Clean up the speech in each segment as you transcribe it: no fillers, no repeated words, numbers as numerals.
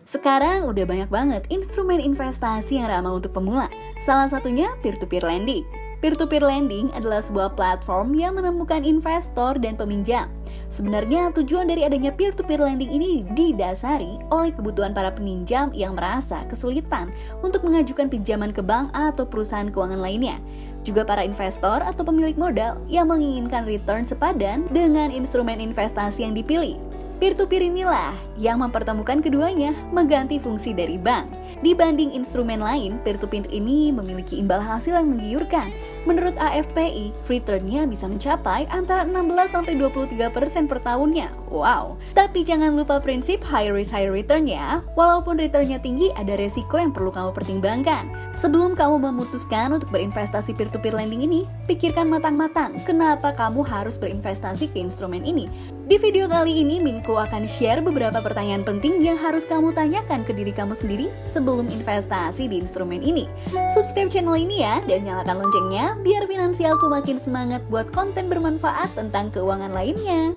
Sekarang udah banyak banget instrumen investasi yang ramah untuk pemula. Salah satunya peer-to-peer lending. Peer-to-peer lending adalah sebuah platform yang menemukan investor dan peminjam. Sebenarnya tujuan dari adanya peer-to-peer lending ini didasari oleh kebutuhan para peminjam yang merasa kesulitan untuk mengajukan pinjaman ke bank atau perusahaan keuangan lainnya. Juga para investor atau pemilik modal yang menginginkan return sepadan dengan instrumen investasi yang dipilih. Peer-to-peer inilah yang mempertemukan keduanya, mengganti fungsi dari bank. Dibanding instrumen lain, peer-to-peer ini memiliki imbal hasil yang menggiurkan. Menurut AFPI, return-nya bisa mencapai antara 16-23% per tahunnya. Wow! Tapi jangan lupa prinsip high risk high return ya. Walaupun return-nya tinggi, ada resiko yang perlu kamu pertimbangkan. Sebelum kamu memutuskan untuk berinvestasi peer-to-peer lending ini, pikirkan matang-matang kenapa kamu harus berinvestasi ke instrumen ini. Di video kali ini, Minko akan share beberapa pertanyaan penting yang harus kamu tanyakan ke diri kamu sendiri sebelum investasi di instrumen ini. Subscribe channel ini ya, dan nyalakan loncengnya biar finansialku makin semangat buat konten bermanfaat tentang keuangan lainnya.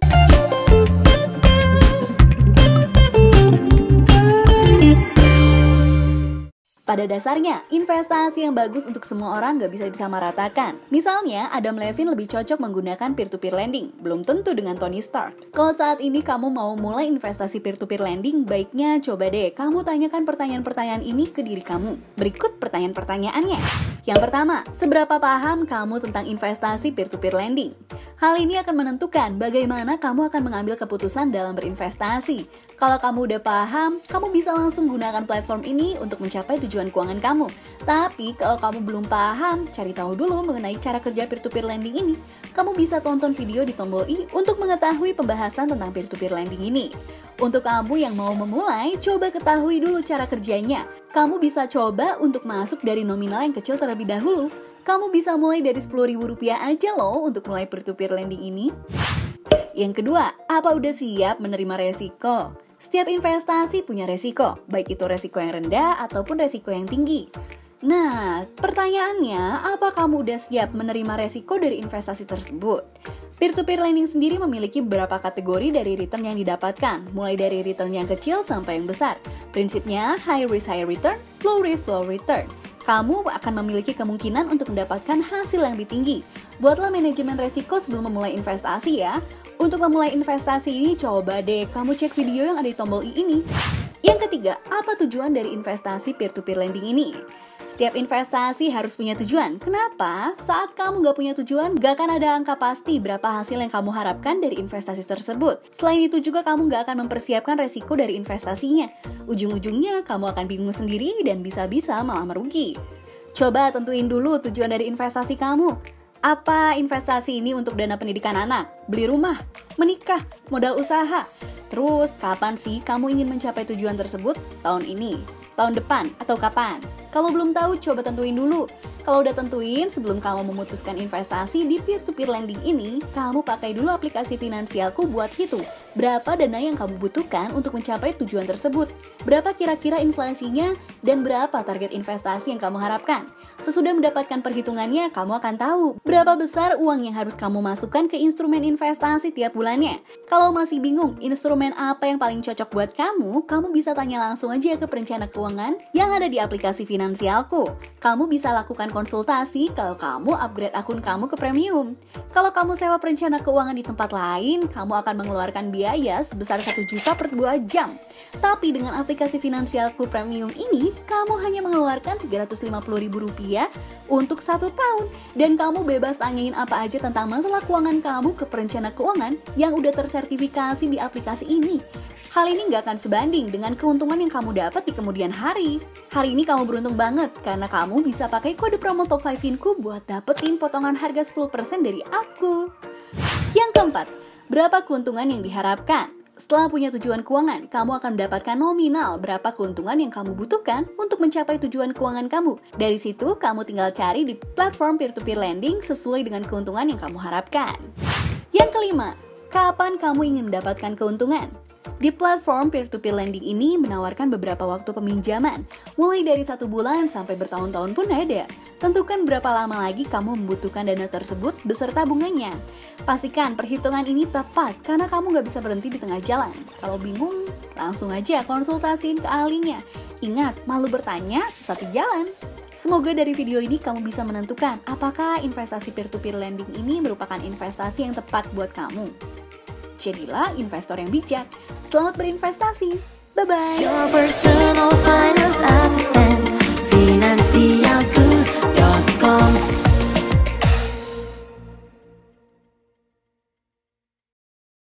Pada dasarnya, investasi yang bagus untuk semua orang gak bisa disamaratakan. Misalnya, Adam Levine lebih cocok menggunakan peer-to-peer lending, belum tentu dengan Tony Stark. Kalau saat ini kamu mau mulai investasi peer-to-peer lending, baiknya coba deh kamu tanyakan pertanyaan-pertanyaan ini ke diri kamu. Berikut pertanyaan-pertanyaannya. Yang pertama, seberapa paham kamu tentang investasi peer-to-peer lending? Hal ini akan menentukan bagaimana kamu akan mengambil keputusan dalam berinvestasi. Kalau kamu udah paham, kamu bisa langsung gunakan platform ini untuk mencapai tujuan keuangan kamu. Tapi kalau kamu belum paham, cari tahu dulu mengenai cara kerja peer-to-peer lending ini. Kamu bisa tonton video di tombol i untuk mengetahui pembahasan tentang peer-to-peer lending ini. Untuk kamu yang mau memulai, coba ketahui dulu cara kerjanya. Kamu bisa coba untuk masuk dari nominal yang kecil terlebih dahulu. Kamu bisa mulai dari Rp10.000 aja loh untuk mulai peer-to-peer lending ini. Yang kedua, apa udah siap menerima resiko? Setiap investasi punya resiko, baik itu resiko yang rendah ataupun resiko yang tinggi. Nah, pertanyaannya, apa kamu udah siap menerima resiko dari investasi tersebut? Peer-to-peer lending sendiri memiliki beberapa kategori dari return yang didapatkan, mulai dari return yang kecil sampai yang besar. Prinsipnya high risk high return, low risk low return. Kamu akan memiliki kemungkinan untuk mendapatkan hasil yang lebih tinggi. Buatlah manajemen resiko sebelum memulai investasi ya. Untuk memulai investasi ini, coba deh kamu cek video yang ada di tombol i ini. Yang ketiga, apa tujuan dari investasi peer-to-peer lending ini? Setiap investasi harus punya tujuan. Kenapa? Saat kamu gak punya tujuan, gak akan ada angka pasti berapa hasil yang kamu harapkan dari investasi tersebut. Selain itu juga kamu gak akan mempersiapkan resiko dari investasinya. Ujung-ujungnya kamu akan bingung sendiri dan bisa-bisa malah merugi. Coba tentuin dulu tujuan dari investasi kamu. Apa investasi ini untuk dana pendidikan anak, beli rumah, menikah, modal usaha? Terus kapan sih kamu ingin mencapai tujuan tersebut? Tahun ini, tahun depan, atau kapan? Kalau belum tahu, coba tentuin dulu. Kalau udah tentuin, sebelum kamu memutuskan investasi di peer-to-peer lending ini, kamu pakai dulu aplikasi Finansialku buat hitung berapa dana yang kamu butuhkan untuk mencapai tujuan tersebut, berapa kira-kira inflasinya, dan berapa target investasi yang kamu harapkan. Sesudah mendapatkan perhitungannya, kamu akan tahu berapa besar uang yang harus kamu masukkan ke instrumen investasi tiap bulannya. Kalau masih bingung instrumen apa yang paling cocok buat kamu bisa tanya langsung aja ke perencana keuangan yang ada di aplikasi Finansialku. Kamu bisa lakukan konsultasi kalau kamu upgrade akun kamu ke premium. Kalau kamu sewa perencana keuangan di tempat lain, kamu akan mengeluarkan biaya sebesar 1 juta per 2 jam. Tapi dengan aplikasi Finansialku Premium ini, kamu hanya mengeluarkan Rp350.000 untuk 1 tahun. Dan kamu bebas tanyain apa aja tentang masalah keuangan kamu ke perencana keuangan yang udah tersertifikasi di aplikasi ini. Hal ini nggak akan sebanding dengan keuntungan yang kamu dapat di kemudian hari. Hari ini kamu beruntung banget karena kamu bisa pakai kode promo Top 5 Finku buat dapetin potongan harga 10% dari aku. Yang keempat, berapa keuntungan yang diharapkan? Setelah punya tujuan keuangan, kamu akan mendapatkan nominal berapa keuntungan yang kamu butuhkan untuk mencapai tujuan keuangan kamu. Dari situ, kamu tinggal cari di platform peer-to-peer lending sesuai dengan keuntungan yang kamu harapkan. Yang kelima, kapan kamu ingin mendapatkan keuntungan? Di platform peer-to-peer lending ini menawarkan beberapa waktu peminjaman, mulai dari 1 bulan sampai bertahun-tahun pun ada. Tentukan berapa lama lagi kamu membutuhkan dana tersebut beserta bunganya. Pastikan perhitungan ini tepat karena kamu nggak bisa berhenti di tengah jalan. Kalau bingung, langsung aja konsultasiin ke ahlinya. Ingat, malu bertanya, sesat di jalan. Semoga dari video ini kamu bisa menentukan apakah investasi peer-to-peer lending ini merupakan investasi yang tepat buat kamu. Jadilah investor yang bijak. Selamat berinvestasi. Bye-bye.